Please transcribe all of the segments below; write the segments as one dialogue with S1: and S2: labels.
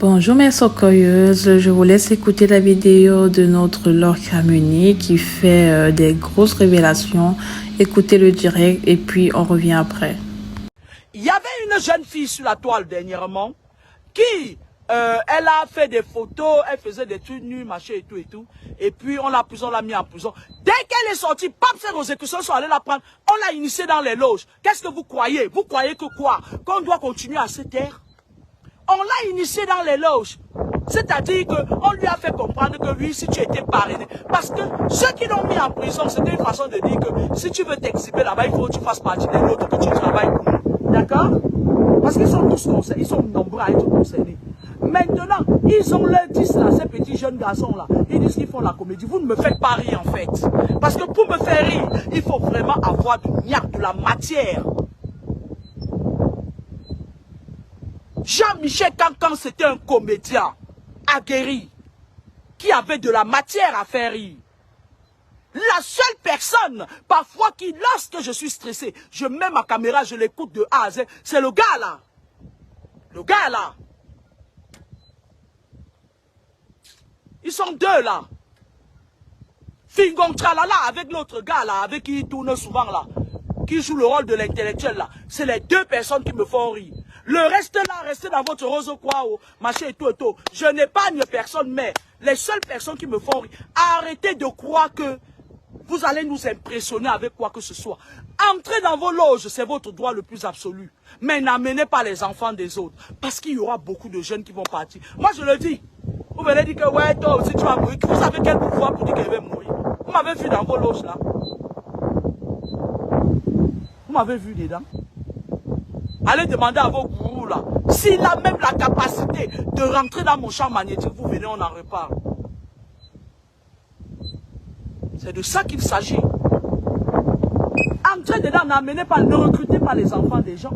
S1: Bonjour mes socoyeuses, je vous laisse écouter la vidéo de notre Laure Kramuni qui fait des grosses révélations. Écoutez le direct et puis on revient après.
S2: Il y avait une jeune fille sur la toile dernièrement qui, elle a fait des photos, elle faisait des trucs nus, machin et tout. Et puis on l'a prise, on l'a mis en prison. Dès qu'elle est sortie, pap, ses exécutions sont allées la prendre. On l'a initiée dans les loges. Qu'est-ce que vous croyez? Vous croyez que quoi? Qu'on doit continuer à se taire? On l'a initié dans les loges. C'est-à-dire qu'on lui a fait comprendre que oui, si tu étais parrainé. Parce que ceux qui l'ont mis en prison, c'était une façon de dire que si tu veux t'exhiber là-bas, il faut que tu fasses partie des nôtres, que tu travailles pour nous. D'accord? Parce qu'ils sont tous concernés, ils sont nombreux à être concernés. Maintenant, ils ont leur 10 là, ces petits jeunes garçons là. Ils disent qu'ils font la comédie. Vous ne me faites pas rire en fait. Parce que pour me faire rire, il faut vraiment avoir de la matière. Jean-Michel Cancan, c'était un comédien aguerri qui avait de la matière à faire rire. La seule personne, parfois, qui, lorsque je suis stressé, je mets ma caméra, je l'écoute de A à Z, c'est le gars là. Le gars là. Ils sont deux là. Fingon Tralala avec l'autre gars là, avec qui il tourne souvent là, qui joue le rôle de l'intellectuel là. C'est les deux personnes qui me font rire. Le reste là, restez dans votre rose quoi, machin et tout et tout. Je n'épargne personne, mais les seules personnes qui me font rire, arrêtez de croire que vous allez nous impressionner avec quoi que ce soit. Entrez dans vos loges, c'est votre droit le plus absolu. Mais n'amenez pas les enfants des autres. Parce qu'il y aura beaucoup de jeunes qui vont partir. Moi je le dis. Vous venez dire que ouais, toi aussi tu vas mourir. Vous savez quel pouvoir pour dire qu'elle va mourir? Vous m'avez vu dans vos loges là. Vous m'avez vu dedans. Allez demander à vos gourous là. S'il a même la capacité de rentrer dans mon champ magnétique, vous venez, on en reparle. C'est de ça qu'il s'agit. Entrez dedans, n'amenez pas, ne recrutez pas les enfants des gens.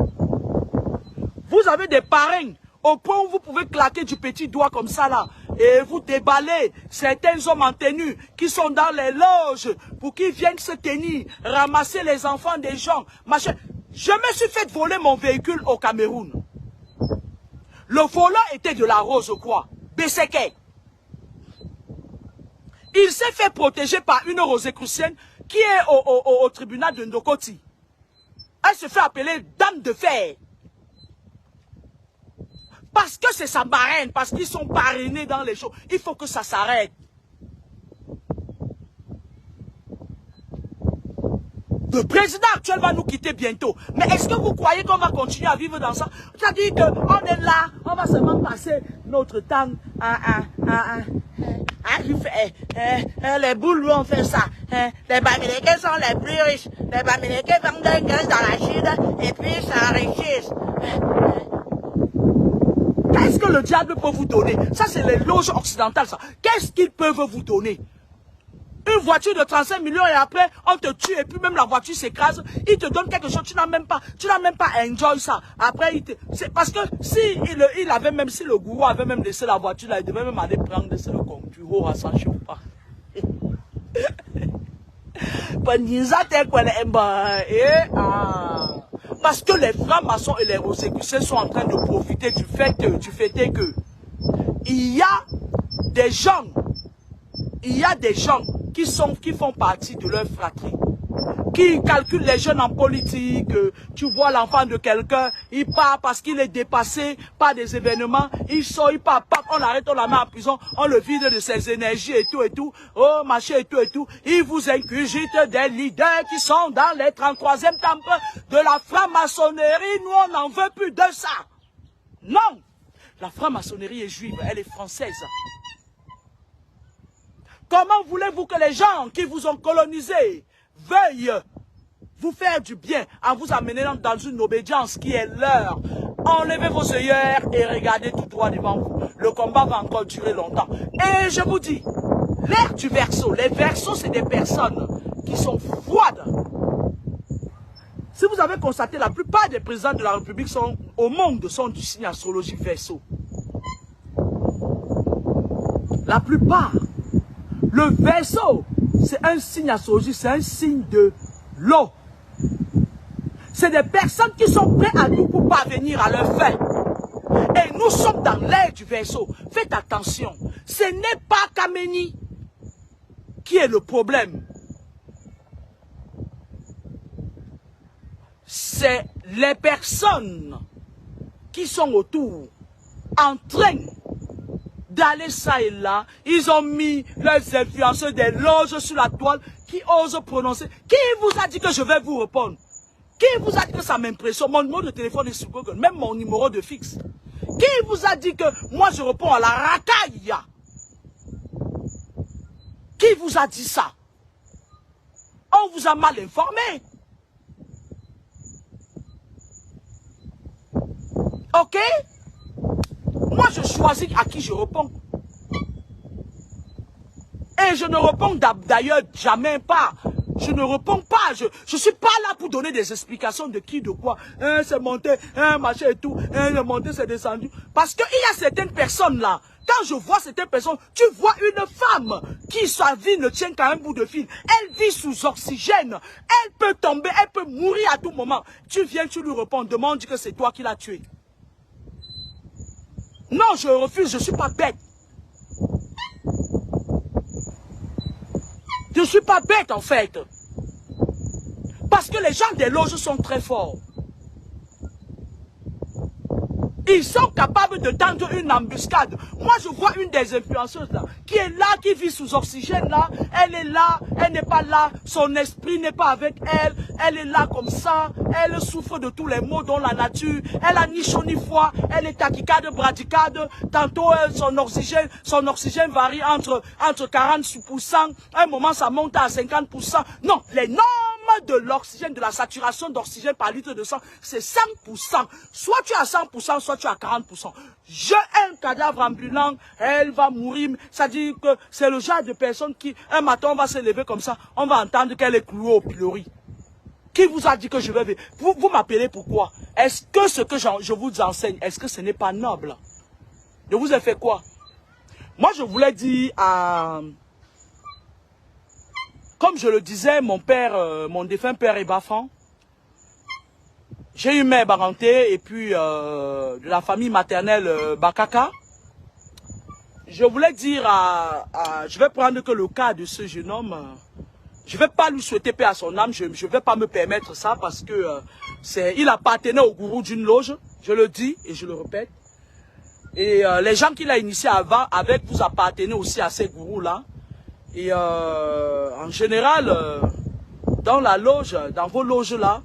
S2: Vous avez des parrains au point où vous pouvez claquer du petit doigt comme ça là. Et vous déballez certains hommes en tenue qui sont dans les loges pour qu'ils viennent se tenir, ramasser les enfants des gens, machin. Je me suis fait voler mon véhicule au Cameroun. Le volant était de la Rose-Croix, Beseke. Il s'est fait protéger par une Rosicrucienne qui est au tribunal de Ndokoti. Elle se fait appeler Dame de Fer. Parce que c'est sa marraine, parce qu'ils sont parrainés dans les shows. Il faut que ça s'arrête. Le président actuel va nous quitter bientôt. Mais est-ce que vous croyez qu'on va continuer à vivre dans ça? C'est-à-dire qu'on est là, on va seulement passer notre temps les boules ont fait ça. Les Bamileke sont les plus riches. Les Bamileke vendent des gaz dans la Chine et puis ils s'enrichissent. Qu'est-ce que le diable peut vous donner? Ça, c'est les loges occidentales, ça. Qu'est-ce qu'ils peuvent vous donner? Une voiture de 35 millions et après, on te tue et puis même la voiture s'écrase. Il te donne quelque chose, tu n'as même pas enjoy ça. Après, c'est parce que si le gourou avait même laissé la voiture là, il devait même aller prendre le concurrent à s'en chauffer pas. Parce que les francs-maçons et les rosicruciens sont en train de profiter du fait que il y a des gens qui font partie de leur fratrie, qui calculent les jeunes en politique. Tu vois l'enfant de quelqu'un, il part parce qu'il est dépassé par des événements, il sort, il part, on l'arrête, on la met en prison, on le vide de ses énergies et tout, oh machin et tout, il vous incurgite des leaders qui sont dans les 33e temples de la franc-maçonnerie. Nous on n'en veut plus de ça. Non, la franc-maçonnerie est juive, elle est française. Comment voulez-vous que les gens qui vous ont colonisé veuillent vous faire du bien en vous amenant dans une obédience qui est leur? Enlevez vos œillères et regardez tout droit devant vous. Le combat va encore durer longtemps. Et je vous dis, l'ère du Verseau, les Verseaux, c'est des personnes qui sont froides. Si vous avez constaté, la plupart des présidents de la République au monde sont du signe astrologique Verseau. La plupart. Le Verseau, c'est un signe astrologique, c'est un signe de l'eau. C'est des personnes qui sont prêtes à tout pour parvenir à leur fin. Et nous, Nous sommes dans l'ère du Verseau. Faites attention. Ce n'est pas Kameni qui est le problème. C'est les personnes qui sont autour, en train d'aller ça et là. Ils ont mis leurs influenceurs des loges sur la toile qui osent prononcer. Qui vous a dit que je vais vous répondre? Qui vous a dit que ça m'impressionne? Mon numéro de téléphone est sur Google, même mon numéro de fixe. Qui vous a dit que moi je réponds à la racaille? Qui vous a dit ça? On vous a mal informé. Ok? Moi, je choisis à qui je réponds. Et je ne réponds d'ailleurs jamais pas. Je ne réponds pas. Je ne suis pas là pour donner des explications de qui, de quoi. C'est monté, machin et tout. C'est monté, c'est descendu. Parce qu'il y a certaines personnes là. Quand je vois certaines personnes, tu vois une femme qui, sa vie ne tient qu'à un bout de fil. Elle vit sous oxygène. Elle peut tomber, elle peut mourir à tout moment. Tu viens, tu lui réponds, demande que c'est toi qui l'as tuée. Non, je refuse, je ne suis pas bête. Je ne suis pas bête en fait. Parce que les gens des loges sont très forts. Ils sont capables de tendre une embuscade. Moi, je vois une des influenceuses là, qui est là, qui vit sous oxygène là. Elle est là, elle n'est pas là. Son esprit n'est pas avec elle. Elle est là comme ça. Elle souffre de tous les maux dans la nature. Elle a ni chaud ni froid. Elle est tachycade, bradycade. Tantôt, son oxygène varie entre 40%. À un moment, ça monte à 50%. Non, les normes de l'oxygène, de la saturation d'oxygène par litre de sang, c'est 100%. Soit tu as 100%, soit tu as 40%. J'ai un cadavre ambulant, elle va mourir. Ça dit que c'est le genre de personne qui, un matin, on va se lever comme ça, on va entendre qu'elle est clouée au pilori. Qui vous a dit que je vais... Vous m'appelez pourquoi? Est-ce que ce que je vous enseigne, est-ce que ce n'est pas noble? Je vous ai fait quoi? Moi, je voulais dire à... Comme je le disais, mon père, mon défunt père est Bafan. J'ai eu mère Baranté et puis de la famille maternelle Bakaka. Je voulais dire je vais prendre que le cas de ce jeune homme. Je ne vais pas lui souhaiter paix à son âme. Je ne vais pas me permettre ça parce que il appartenait au gourou d'une loge. Je le dis et je le répète. Et les gens qu'il a initiés avant, avec vous appartenez aussi à ces gourous-là. Et en général, dans la loge, dans vos loges-là,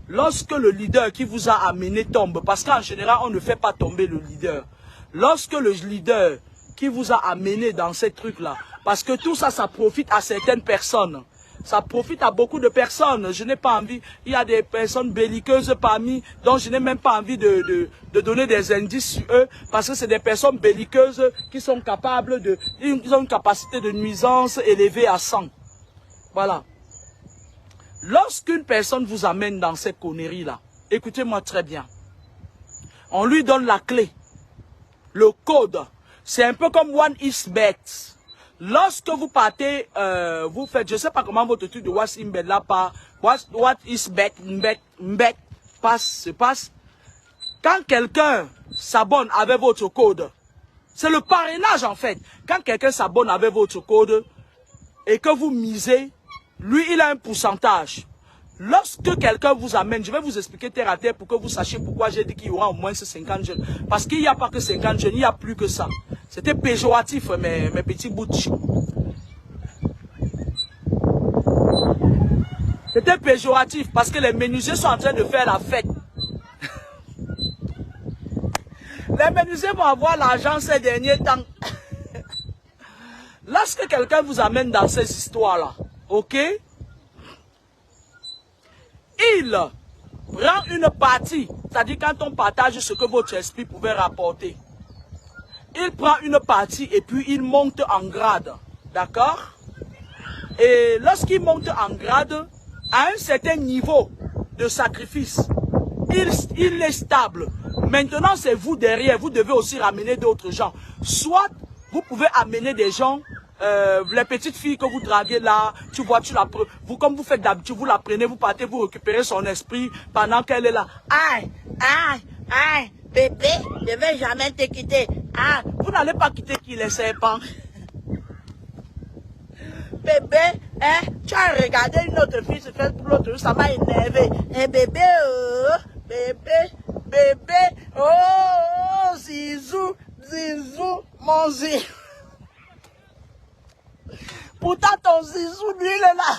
S2: lorsque le leader qui vous a amené tombe, parce qu'en général, on ne fait pas tomber le leader. Lorsque le leader qui vous a amené dans ces trucs-là, parce que tout ça, ça profite à certaines personnes. Ça profite à beaucoup de personnes. Je n'ai pas envie, il y a des personnes belliqueuses parmi, dont je n'ai même pas envie de donner des indices sur eux, parce que c'est des personnes belliqueuses qui sont capables ils ont une capacité de nuisance élevée à 100. Voilà. Lorsqu'une personne vous amène dans ces conneries-là, écoutez-moi très bien. On lui donne la clé, le code. C'est un peu comme One is Bet. Lorsque vous partez, vous faites, je ne sais pas comment votre truc de What's in Bet là, What is Bet, se passe. Quand quelqu'un s'abonne avec votre code, c'est le parrainage en fait. Quand quelqu'un s'abonne avec votre code et que vous misez, lui il a un pourcentage. Lorsque quelqu'un vous amène, je vais vous expliquer terre à terre pour que vous sachiez pourquoi j'ai dit qu'il y aura au moins ces 50 jeunes. Parce qu'il n'y a pas que 50 jeunes, il y a plus que ça. C'était péjoratif, mes petits bouts de chou. C'était péjoratif parce que les menuisiers sont en train de faire la fête. Les menuisiers vont avoir l'argent ces derniers temps. Lorsque quelqu'un vous amène dans ces histoires-là, ok? Il prend une partie, c'est-à-dire quand on partage ce que votre esprit pouvait rapporter. Il prend une partie et puis il monte en grade, d'accord? Et lorsqu'il monte en grade, à un certain niveau de sacrifice, il est stable. Maintenant, c'est vous derrière, vous devez aussi ramener d'autres gens. Soit vous pouvez amener des gens, les petites filles que vous draguez là, tu vois, comme vous faites d'habitude, vous la prenez, vous partez, vous récupérez son esprit pendant qu'elle est là. Aïe, aïe, aïe, Bébé, je ne vais jamais te quitter. Ah, vous n'allez pas quitter qui les serpents. Bébé, hein, tu as regardé une autre fille se faire pour l'autre, ça m'a énervé. Eh bébé, bébé, oh, Zizou, Zizou, mon Zizou. Pourtant ton Zizou, lui, il est là.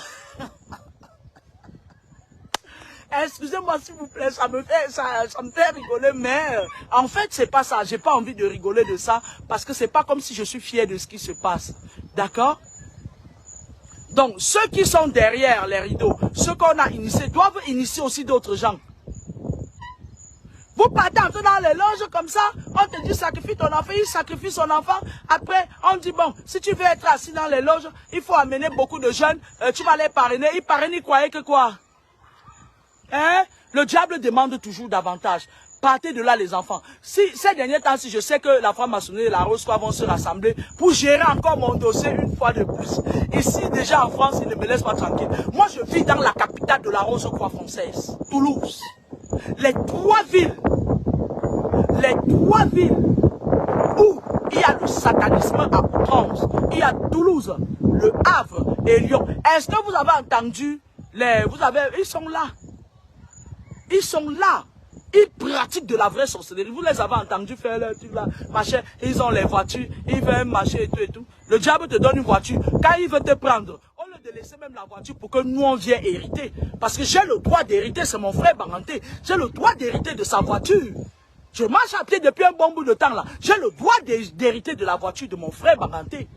S2: Excusez-moi s'il vous plaît, ça me fait rigoler, mais en fait c'est pas ça, j'ai pas envie de rigoler de ça, parce que c'est pas comme si je suis fier de ce qui se passe, d'accord? Donc ceux qui sont derrière les rideaux, ceux qu'on a initiés, doivent initier aussi d'autres gens. Vous partez entrer dans les loges comme ça, on te dit sacrifie ton enfant, il sacrifie son enfant, après on dit bon, si tu veux être assis dans les loges, il faut amener beaucoup de jeunes, tu vas les parrainer, ils parrainent, ils croyaient que quoi? Hein? Le diable demande toujours davantage. Partez de là les enfants. Si ces derniers temps, si je sais que la franc-maçonnerie et la Rose-Croix vont se rassembler pour gérer encore mon dossier une fois de plus. Ici déjà en France, ils ne me laissent pas tranquille. Moi je vis dans la capitale de la Rose-Croix française, Toulouse. Les trois villes où il y a le satanisme à outrance. Il y a Toulouse, Le Havre et Lyon. Est-ce que vous avez entendu ils sont là. Ils sont là. Ils pratiquent de la vraie sorcellerie. Vous les avez entendus faire leur truc là, machin. Ils ont les voitures, ils veulent marcher et tout et tout. Le diable te donne une voiture. Quand il veut te prendre, au lieu de laisser même la voiture pour que nous on vienne hériter. Parce que j'ai le droit d'hériter, c'est mon frère Baranté. J'ai le droit d'hériter de sa voiture. Je marche à pied depuis un bon bout de temps là. J'ai le droit d'hériter de la voiture de mon frère Baranté.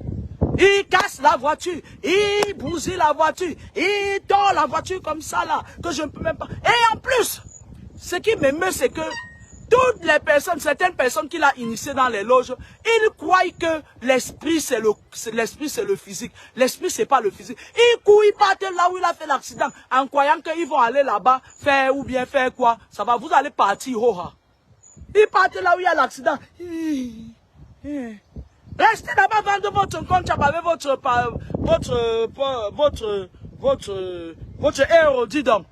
S2: Il casse la voiture, il bousille la voiture, il tord la voiture comme ça là, que je ne peux même pas. Et en plus, ce qui m'émeut, c'est que toutes les personnes, certaines personnes qu'il a initiées dans les loges, ils croient que l'esprit c'est le physique. L'esprit c'est pas le physique. Ils courent, ils partent là où il a fait l'accident, en croyant qu'ils vont aller là-bas, faire ou bien faire quoi. Ça va, vous allez partir, oh. Ils partent là où il y a l'accident. Restez là-bas, vendez votre compte avec votre héros, dis donc.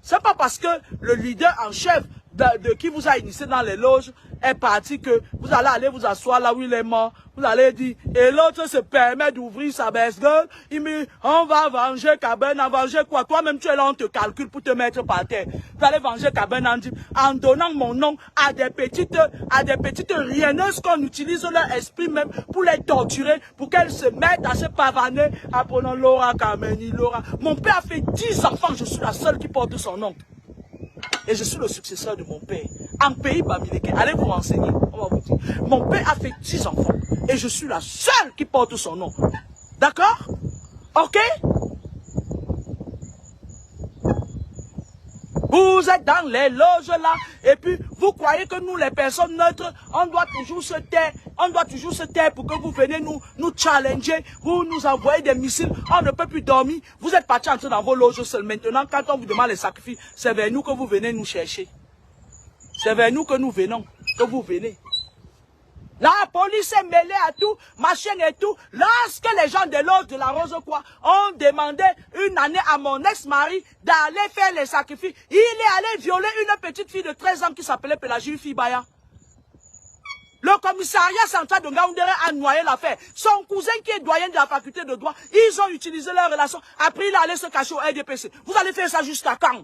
S2: C'est pas parce que le leader en chef de qui vous a initié dans les loges est parti que vous allez aller vous asseoir là où il est mort. Vous allez dire, et l'autre se permet d'ouvrir sa baisse-gueule. Il me dit, on va venger Cabane, on va venger quoi? Toi-même tu es là, on te calcule pour te mettre par terre. Vous allez venger Cabane en donnant mon nom à des petites rienneuses qu'on utilise leur esprit même pour les torturer, pour qu'elles se mettent à se pavaner, apprenant Laura Kameni, Laura. Mon père a fait 10 enfants, je suis la seule qui porte son nom. Et je suis le successeur de mon père. En pays Bamileke, allez vous renseigner, on va vous dire. Mon père a fait 10 enfants. Et je suis la seule qui porte son nom. D'accord? Ok? Vous êtes dans les loges là, et puis vous croyez que nous les personnes neutres, on doit toujours se taire, pour que vous venez nous challenger, vous nous envoyez des missiles, on ne peut plus dormir, vous êtes partis entrer dans vos loges seuls. Maintenant, quand on vous demande les sacrifices, c'est vers nous que vous venez nous chercher. C'est vers nous que nous venons, que vous venez. La police est mêlée à tout, machin et tout. Lorsque les gens de l'ordre de la Rose-Croix ont demandé une année à mon ex-mari d'aller faire les sacrifices, il est allé violer une petite fille de 13 ans qui s'appelait Pélagie Fibaya. Le commissariat central de Ngaoundéré a noyé l'affaire. Son cousin qui est doyen de la faculté de droit, ils ont utilisé leur relation. Après, il est allé se cacher au RDPC. Vous allez faire ça jusqu'à quand?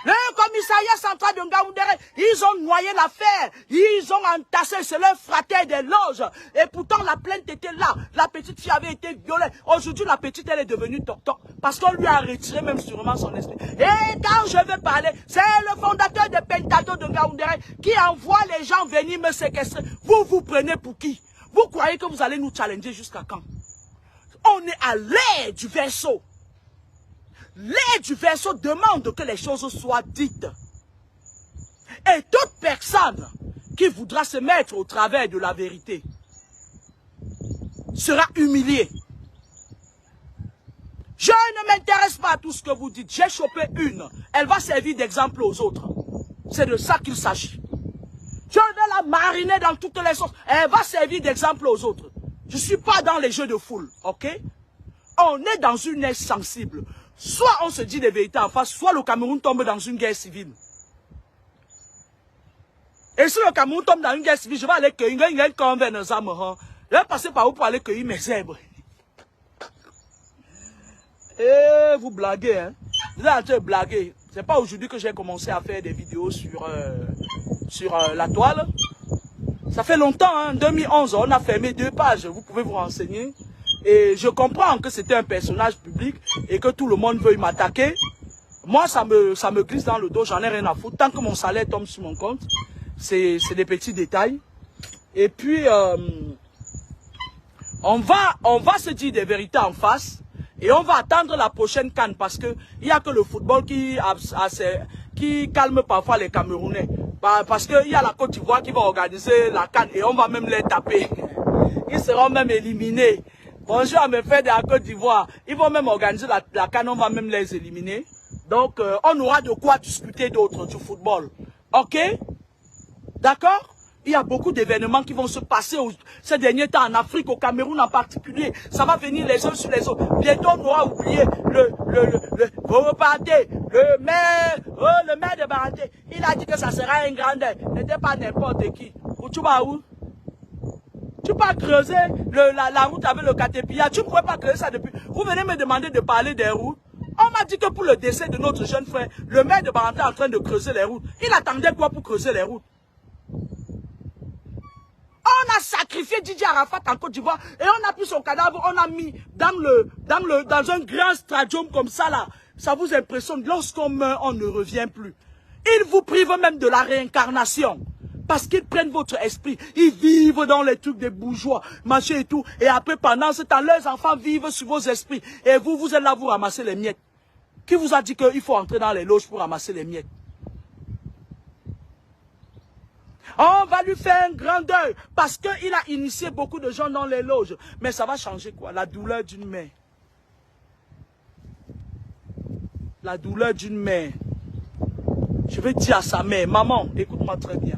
S2: Le commissariat central de Ngaoundéré, ils ont noyé l'affaire, ils ont entassé, c'est leur frater des loges. Et pourtant, la plainte était là. La petite fille avait été violée. Aujourd'hui, la petite, elle est devenue toc-toc. Parce qu'on lui a retiré même sûrement son esprit. Et quand je vais parler, c'est le fondateur de Pentado de Ngaoundéré qui envoie les gens venir me séquestrer. Vous vous prenez pour qui? Vous croyez que vous allez nous challenger jusqu'à quand? On est à l'air du vaisseau. L'air du verseau demande que les choses soient dites. Et toute personne qui voudra se mettre au travers de la vérité sera humiliée. Je ne m'intéresse pas à tout ce que vous dites. J'ai chopé une. Elle va servir d'exemple aux autres. C'est de ça qu'il s'agit. Je vais la mariner dans toutes les sauces. Elle va servir d'exemple aux autres. Je ne suis pas dans les jeux de foule. Ok? On est dans une ère sensible. Soit on se dit des vérités en face, soit le Cameroun tombe dans une guerre civile. Et si le Cameroun tombe dans une guerre civile, je vais aller cueillir une convaincre nos âmes. Je vais passer par où pour aller cueillir mes zèbres. Et vous blaguez, hein. Vous êtes en train de blaguer. C'est pas aujourd'hui que j'ai commencé à faire des vidéos sur la toile. Ça fait longtemps, hein. En 2011, on a fermé 2 pages. Vous pouvez vous renseigner. Et je comprends que c'était un personnage public et que tout le monde veuille m'attaquer. Moi, ça me glisse dans le dos, j'en ai rien à foutre. Tant que mon salaire tombe sur mon compte, c'est des petits détails. Et puis, on va se dire des vérités en face. Et on va attendre la prochaine CAN parce que il y a que le football qui calme parfois les Camerounais. Parce qu'il y a la Côte d'Ivoire qui va organiser la CAN et on va même les taper. Ils seront même éliminés. Bonjour à mes frères de la Côte d'Ivoire. Ils vont même organiser la CAN, on va même les éliminer. Donc, on aura de quoi discuter d'autres du football. Ok? D'accord? Il y a beaucoup d'événements qui vont se passer ces derniers temps en Afrique, au Cameroun en particulier. Ça va venir les uns sur les autres. Bientôt, on aura oublié vous repartez, le maire de Baraté. Il a dit que ça sera un grand air. N'était pas n'importe qui. Où tu vas où? Tu peux creuser la route avec le Caterpillar. Tu ne pourrais pas creuser ça depuis. Vous venez me demander de parler des routes. On m'a dit que pour le décès de notre jeune frère, le maire de Baraté est en train de creuser les routes. Il attendait quoi pour creuser les routes? On a sacrifié Didier Arafat en Côte d'Ivoire et on a pris son cadavre, on a mis dans un grand stadium comme ça là. Ça vous impressionne, lorsqu'on meurt, on ne revient plus. Ils vous privent même de la réincarnation. Parce qu'ils prennent votre esprit. Ils vivent dans les trucs des bourgeois, machin et tout. Et après, pendant ce temps, leurs enfants vivent sur vos esprits. Et vous êtes là, vous ramassez les miettes. Qui vous a dit qu'il faut entrer dans les loges pour ramasser les miettes? On va lui faire un grand deuil parce qu'il a initié beaucoup de gens dans les loges. Mais ça va changer quoi? La douleur d'une mère. La douleur d'une mère. Je vais dire à sa mère, maman, écoute-moi très bien.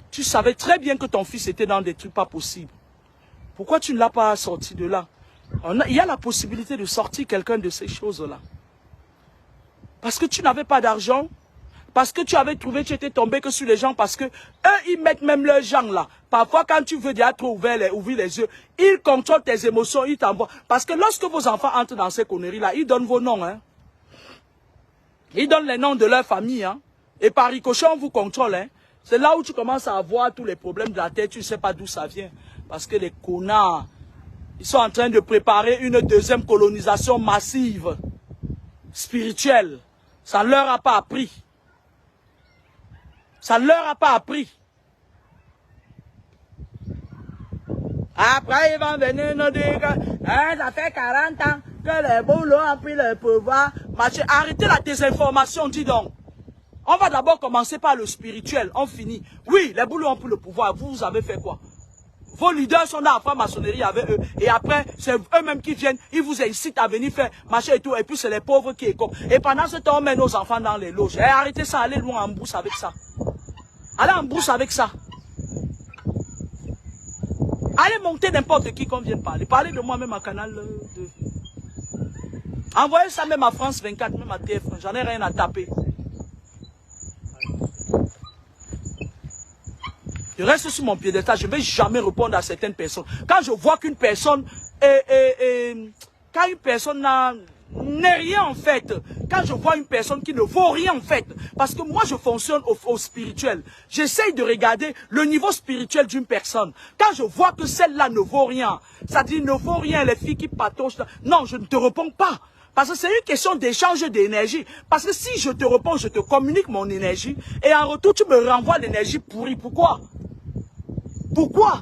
S2: Tu savais très bien que ton fils était dans des trucs pas possibles. Pourquoi tu ne l'as pas sorti de là? Il y a la possibilité de sortir quelqu'un de ces choses-là. Parce que tu n'avais pas d'argent. Parce que tu avais trouvé, tu étais tombé que sur les gens, parce que eux, ils mettent même leurs gens là. Parfois, quand tu veux déjà trop ouvrir les yeux, ils contrôlent tes émotions, ils t'envoient. Parce que lorsque vos enfants entrent dans ces conneries-là, ils donnent vos noms. Hein. Ils donnent les noms de leur famille. Hein. Et par ricochet, on vous contrôle. Hein. C'est là où tu commences à avoir tous les problèmes de la tête, tu ne sais pas d'où ça vient. Parce que les connards, ils sont en train de préparer une deuxième colonisation massive, spirituelle. Ça ne leur a pas appris. Ça ne leur a pas appris. Après, ils vont venir nous dire que ça fait 40 ans que les boulots ont pris le pouvoir. Arrêtez la désinformation, dis donc. On va d'abord commencer par le spirituel, on finit. Oui, les boulots ont pris le pouvoir, vous avez fait quoi? Vos leaders sont dans la franc-maçonnerie avec eux. Et après, c'est eux-mêmes qui viennent, ils vous incitent à venir faire machin et tout. Et puis c'est les pauvres qui écopent. Et pendant ce temps, on met nos enfants dans les loges. Arrêtez ça, allez loin en brousse avec ça. Allez en brousse avec ça. Allez monter n'importe qui qu'on vienne parler. Parlez de moi même à Canal 2. Envoyez ça même à France 24, même à TF1. J'en ai rien à taper. Je reste sur mon piédestal, je ne vais jamais répondre à certaines personnes. Quand je vois qu'une personne quand une personne n'est rien en fait, quand je vois une personne qui ne vaut rien en fait, parce que moi je fonctionne au spirituel, j'essaye de regarder le niveau spirituel d'une personne. Quand je vois que celle-là ne vaut rien, ça dit ne vaut rien, les filles qui patauchent, non, je ne te réponds pas. Parce que c'est une question d'échange d'énergie. Parce que si je te réponds, je te communique mon énergie, et en retour tu me renvoies l'énergie pourrie. Pourquoi? Pourquoi?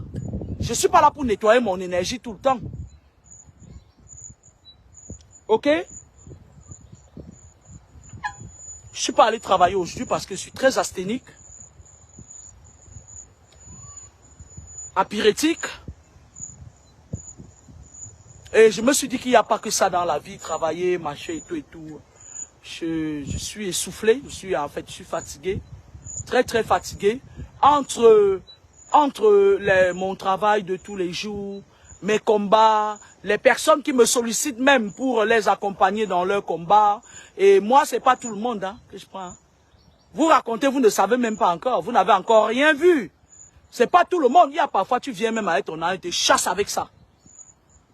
S2: Je ne suis pas là pour nettoyer mon énergie tout le temps. Ok? Je ne suis pas allé travailler aujourd'hui parce que je suis très asthénique, apyrétique. Et je me suis dit qu'il n'y a pas que ça dans la vie, travailler, machin et tout et tout. Je suis essoufflé, je suis fatigué, très très fatigué. Entre mon travail de tous les jours, mes combats, les personnes qui me sollicitent même pour les accompagner dans leurs combats. Et moi, c'est pas tout le monde hein, que je prends. Vous racontez, vous ne savez même pas encore. Vous n'avez encore rien vu. C'est pas tout le monde. Il y a parfois, tu viens même avec ton âne et te chasses avec ça.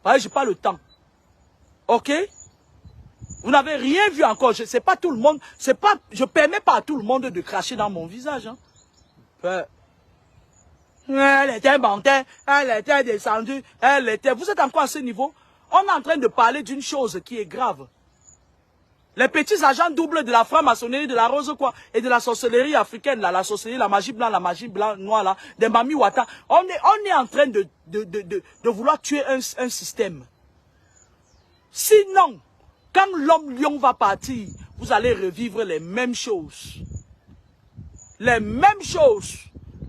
S2: Ouais, j'ai pas le temps. Ok? Vous n'avez rien vu encore. C'est pas tout le monde. C'est pas, je permets pas à tout le monde de cracher dans mon visage. Hein. Elle était montée, elle était descendue, elle était... Vous êtes encore à ce niveau? On est en train de parler d'une chose qui est grave. Les petits agents doubles de la franc-maçonnerie, de la rose quoi, et de la sorcellerie africaine, là, la sorcellerie, la magie blanche, noire, là, des Mami Wata. On est en train de vouloir tuer un système. Sinon, quand l'homme lion va partir, vous allez revivre les mêmes choses. Les mêmes choses.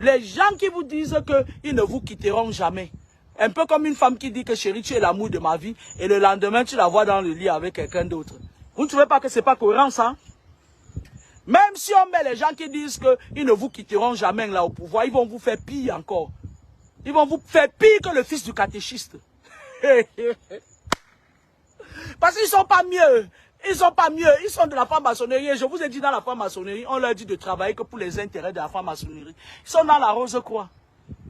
S2: Les gens qui vous disent qu'ils ne vous quitteront jamais. Un peu comme une femme qui dit que chérie, tu es l'amour de ma vie, et le lendemain, tu la vois dans le lit avec quelqu'un d'autre. Vous ne trouvez pas que ce n'est pas cohérent, ça? Même si on met les gens qui disent qu'ils ne vous quitteront jamais là au pouvoir, ils vont vous faire pire encore. Ils vont vous faire pire que le fils du catéchiste. Parce qu'ils ne sont pas mieux. Ils sont pas mieux. Ils sont de la franc-maçonnerie. Je vous ai dit, dans la franc-maçonnerie, on leur dit de travailler que pour les intérêts de la franc-maçonnerie. Ils sont dans la rose croix.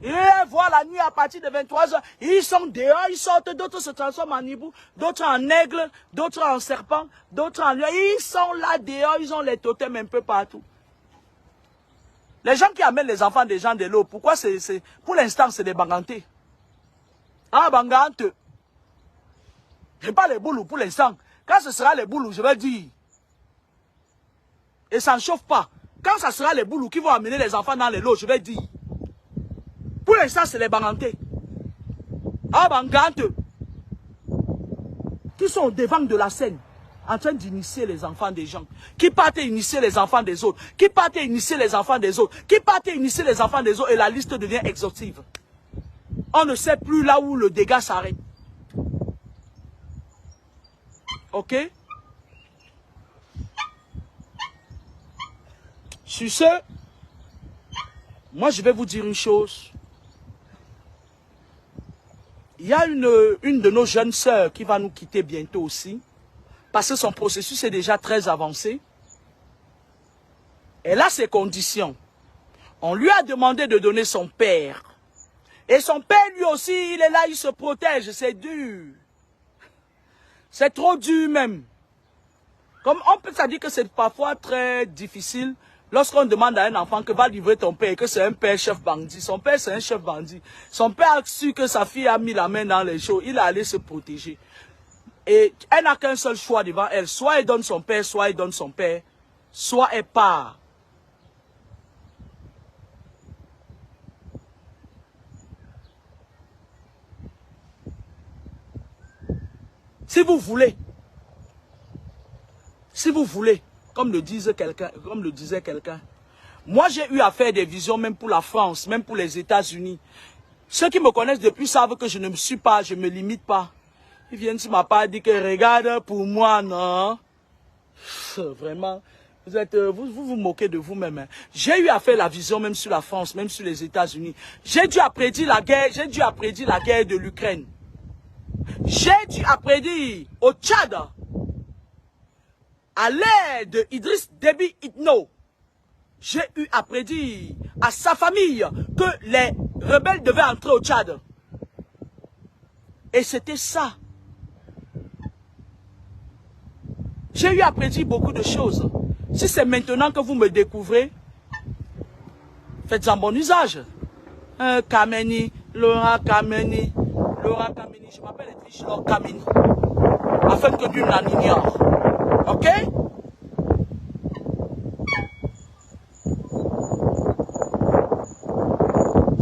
S2: Et voient la nuit à partir de 23h. Ils sont dehors, ils sortent, d'autres se transforment en hibou, d'autres en aigle, d'autres en serpent, d'autres en lion. Ils sont là dehors, ils ont les totems un peu partout. Les gens qui amènent les enfants des gens de l'eau, pourquoi c'est pour l'instant c'est des bangantés? Ah, bangante. Je pas les boulous pour l'instant. Quand ce sera les boulous, je vais dire. Et ça ne chauffe pas. Quand ce sera les boulous qui vont amener les enfants dans les lots, je vais dire. Pour l'instant, c'est les bangantés. Ah, bangantes. Qui sont au devant de la scène, en train d'initier les enfants des gens. Qui partent initier les enfants des autres. Qui partent initier les enfants des autres. Qui partent initier les enfants des autres. Et la liste devient exhaustive. On ne sait plus là où le dégât s'arrête. Ok? Sur ce, moi je vais vous dire une chose. Il y a une de nos jeunes sœurs qui va nous quitter bientôt aussi. Parce que son processus est déjà très avancé. Elle a ses conditions. On lui a demandé de donner son père. Et son père lui aussi, il est là, il se protège. C'est dur. C'est trop dur même. Comme on peut se dire que c'est parfois très difficile lorsqu'on demande à un enfant que va livrer ton père et que c'est un père chef bandit. Son père c'est un chef bandit. Son père a su que sa fille a mis la main dans les choses. Il est allé se protéger. Et elle n'a qu'un seul choix devant elle. Soit elle donne son père, soit elle donne son père. Soit elle part. Si vous voulez, comme le disait quelqu'un, moi j'ai eu à faire des visions même pour la France, même pour les États-Unis. Ceux qui me connaissent depuis savent que je ne me suis pas, je ne me limite pas. Ils viennent sur ma part dire que regarde pour moi, non. Vraiment, vous moquez de vous-même. Hein. J'ai eu à faire la vision même sur la France, même sur les États-Unis. J'ai dû prédire la guerre, de l'Ukraine. J'ai dû prédire au Tchad, à l'ère de Idriss Déby Itno, j'ai eu à prédire à sa famille que les rebelles devaient entrer au Tchad. Et c'était ça. J'ai eu à prédire beaucoup de choses. Si c'est maintenant que vous me découvrez, faites-en bon usage. Kameni, Laura Kameni, je m'appelle Edwige Laura Kameni. Afin que Dieu n'en ignore. Ok?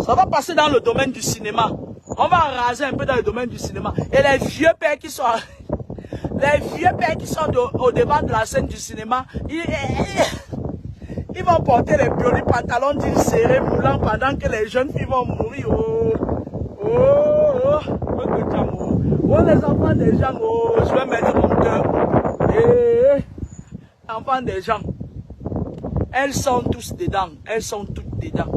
S2: Ça va passer dans le domaine du cinéma. On va raser un peu dans le domaine du cinéma. Et les vieux pères qui sont... au devant de la scène du cinéma, ils vont porter les jolis pantalons d'une serrée moulant pendant que les jeunes filles vont mourir. Oh, les enfants des gens, je vais mettre mon cœur. Enfants des gens, elles sont tous dedans, elles sont toutes dedans.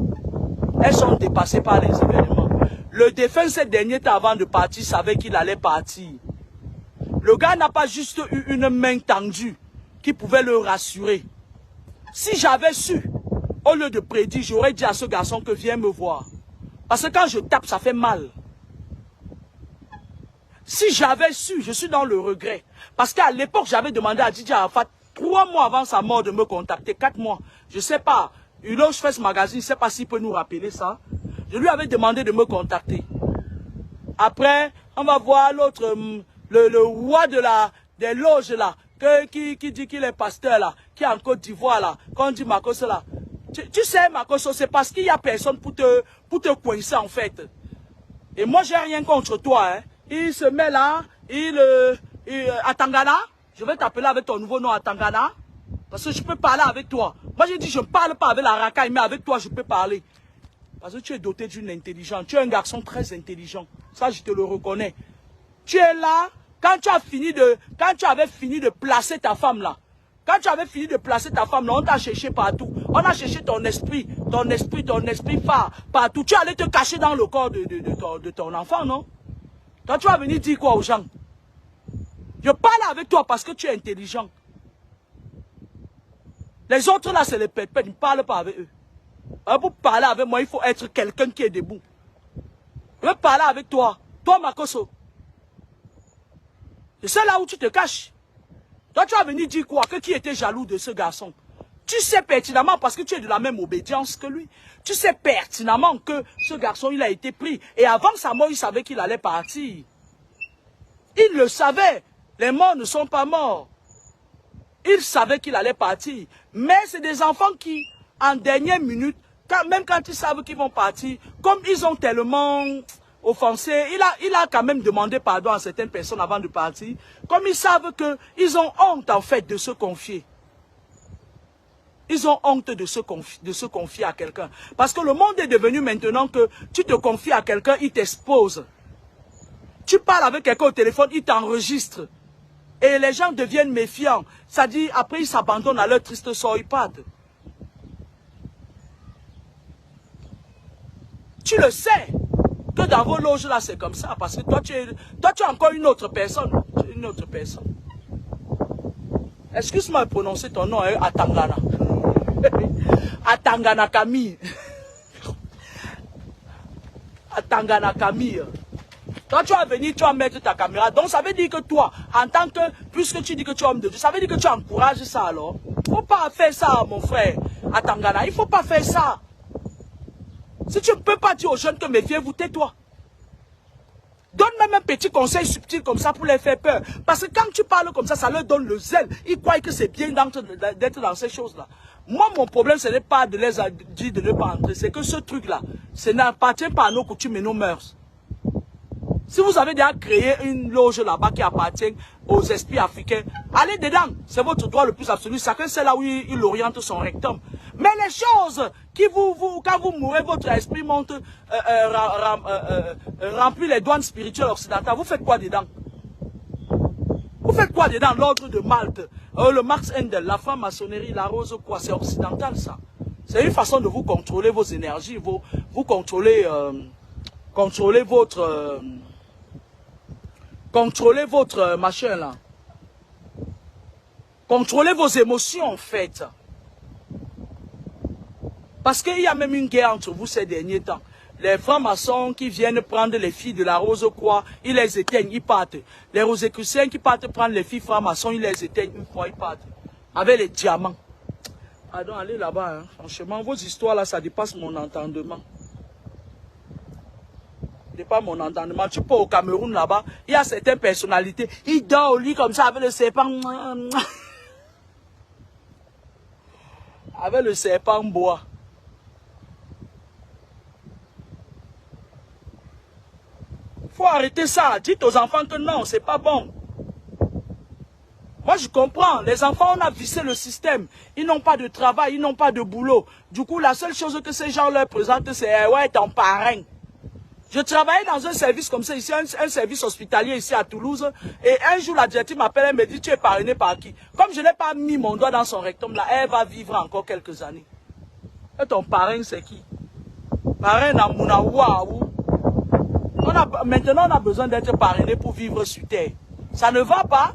S2: Elles sont dépassées par les événements. Le défunt, ces derniers temps avant de partir, savait qu'il allait partir. Le gars n'a pas juste eu une main tendue qui pouvait le rassurer. Si j'avais su, au lieu de prédire, j'aurais dit à ce garçon que viens me voir. Parce que quand je tape, ça fait mal. Si j'avais su, je suis dans le regret. Parce qu'à l'époque, j'avais demandé à Didier Arafat, 3 mois avant sa mort, de me contacter, 4 mois. Je ne sais pas, Uloge Fest Magazine, je ne sais pas s'il peut nous rappeler ça. Je lui avais demandé de me contacter. Après, on va voir l'autre, le roi des loges là, qui dit qu'il est pasteur là, qui est en Côte d'Ivoire là, quand on dit Marcos là. Tu sais, Marcos, c'est parce qu'il n'y a personne pour te coincer en fait. Et moi, j'ai rien contre toi, hein. Il se met là, à Tangana, je vais t'appeler avec ton nouveau nom à Tangana, parce que je peux parler avec toi. Moi, j'ai dit, je ne parle pas avec la racaille, mais avec toi, je peux parler. Parce que tu es doté d'une intelligence. Tu es un garçon très intelligent. Ça, je te le reconnais. Tu es là, quand tu avais fini de placer ta femme là, on t'a cherché partout. On a cherché ton esprit phare partout. Tu allais te cacher dans le corps de ton enfant, non? Toi, tu vas venir dire quoi aux gens? Je parle avec toi parce que tu es intelligent. Les autres là, c'est les pètes-pètes. Ne parle pas avec eux. Pour parler avec moi, il faut être quelqu'un qui est debout. Je veux parler avec toi. Toi, Makoso. C'est ça là où tu te caches. Toi, tu vas venir dire quoi? Que qui était jaloux de ce garçon? Tu sais pertinemment, parce que tu es de la même obédience que lui. Tu sais pertinemment que ce garçon, il a été pris. Et avant sa mort, il savait qu'il allait partir. Il le savait. Les morts ne sont pas morts. Il savait qu'il allait partir. Mais c'est des enfants qui, en dernière minute, même quand ils savent qu'ils vont partir, comme ils ont tellement offensé, il a quand même demandé pardon à certaines personnes avant de partir, comme ils savent qu'ils ont honte en fait de se confier. Ils ont honte de se confier à quelqu'un. Parce que le monde est devenu maintenant que tu te confies à quelqu'un, il t'expose. Tu parles avec quelqu'un au téléphone, il t'enregistre. Et les gens deviennent méfiants. Ça dit, après ils s'abandonnent à leur triste sort, ils partent. Tu le sais que dans vos loges là c'est comme ça. Parce que toi tu es encore une autre personne. Tu es une autre personne. Excuse-moi de prononcer ton nom, hein, Atangana. Atangana Camille. Atangana Camille. Quand tu vas venir, tu vas mettre ta caméra. Donc ça veut dire que toi, en tant que, puisque tu dis que tu es homme de Dieu, ça veut dire que tu encourages ça alors. Il ne faut pas faire ça, mon frère, à Tangana. Il ne faut pas faire ça. Si tu ne peux pas dire aux jeunes que méfiez-vous, tais-toi. Donne même un petit conseil subtil comme ça pour les faire peur. Parce que quand tu parles comme ça leur donne le zèle. Ils croient que c'est bien d'être dans ces choses-là. Moi, mon problème, ce n'est pas de les dire de ne pas entrer. C'est que ce truc-là, ça n'appartient pas à nos coutumes et nos mœurs. Si vous avez déjà créé une loge là-bas qui appartient aux esprits africains, allez dedans. C'est votre droit le plus absolu. Chacun sait là où il oriente son rectum. Mais les choses qui quand vous mourrez, votre esprit monte, remplit les douanes spirituelles occidentales. Vous faites quoi dedans? Vous faites quoi dedans? L'ordre de Malte, le Marx Endel, la franc-maçonnerie, la rose, quoi? C'est occidental ça. C'est une façon de vous contrôler vos énergies, vous contrôler votre machin là. Contrôlez vos émotions en fait. Parce qu'il y a même une guerre entre vous ces derniers temps. Les francs-maçons qui viennent prendre les filles de la Rose-Croix, ils les éteignent, ils partent. Les Rosicruciens qui partent prendre les filles francs-maçons, ils les éteignent une fois, ils partent. Avec les diamants. Pardon, allez là-bas. Hein. Franchement, vos histoires là, ça dépasse mon entendement. Pas mon entendement. Tu peux au Cameroun là-bas, il y a certaines personnalités, ils dorment au lit comme ça avec le serpent. Avec le serpent bois. Faut arrêter ça. Dites aux enfants que non, c'est pas bon. Moi je comprends, les enfants on a vissé le système. Ils n'ont pas de travail, ils n'ont pas de boulot. Du coup la seule chose que ces gens leur présentent c'est ouais ton parrain. Je travaillais dans un service comme ça, ici, un service hospitalier ici à Toulouse. Et un jour, la directrice m'appelle, elle me dit, tu es parrainé par qui? Comme je n'ai pas mis mon doigt dans son rectum, là, elle va vivre encore quelques années. Et ton parrain, c'est qui? Parrain Namuna Waouh. Maintenant, on a besoin d'être parrainé pour vivre sur terre. Ça ne va pas.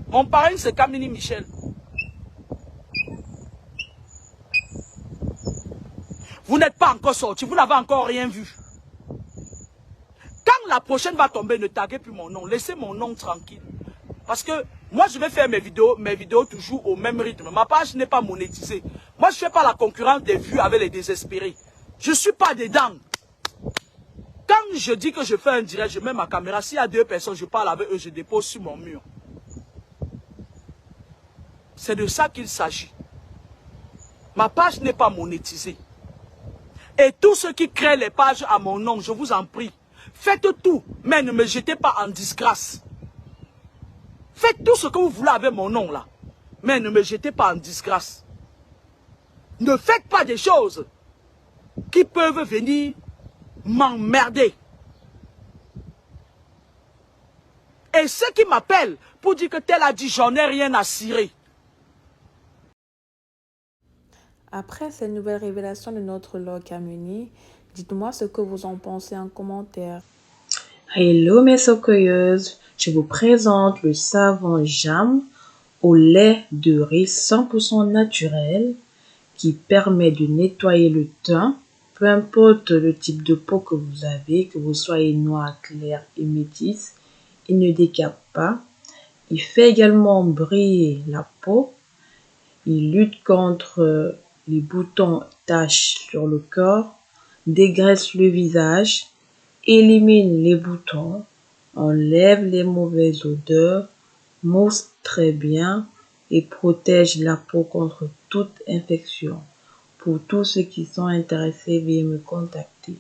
S2: Mon parrain, c'est Kamini Michel. Vous n'êtes pas encore sorti, vous n'avez encore rien vu. Quand la prochaine va tomber, ne taguez plus mon nom. Laissez mon nom tranquille. Parce que moi, je vais faire mes vidéos toujours au même rythme. Ma page n'est pas monétisée. Moi, je ne fais pas la concurrence des vues avec les désespérés. Je ne suis pas dedans. Quand je dis que je fais un direct, je mets ma caméra. S'il y a 2 personnes, je parle avec eux, je dépose sur mon mur. C'est de ça qu'il s'agit. Ma page n'est pas monétisée. Et tous ceux qui créent les pages à mon nom, je vous en prie, faites tout, mais ne me jetez pas en disgrâce. Faites tout ce que vous voulez avec mon nom là, mais ne me jetez pas en disgrâce. Ne faites pas des choses qui peuvent venir m'emmerder. Et ceux qui m'appellent pour dire que tel a dit, j'en ai rien à cirer.
S1: Après cette nouvelle révélation de notre Lord Kamuni, dites-moi ce que vous en pensez en commentaire.
S3: Hello mes socoyeuses, je vous présente le savon Jam au lait de riz 100% naturel qui permet de nettoyer le teint, peu importe le type de peau que vous avez, que vous soyez noir, clair et métisse, il ne décape pas. Il fait également briller la peau, il lutte contre les boutons, taches sur le corps, dégraisse le visage, élimine les boutons, enlève les mauvaises odeurs, mousse très bien et protège la peau contre toute infection. Pour tous ceux qui sont intéressés, veuillez me contacter.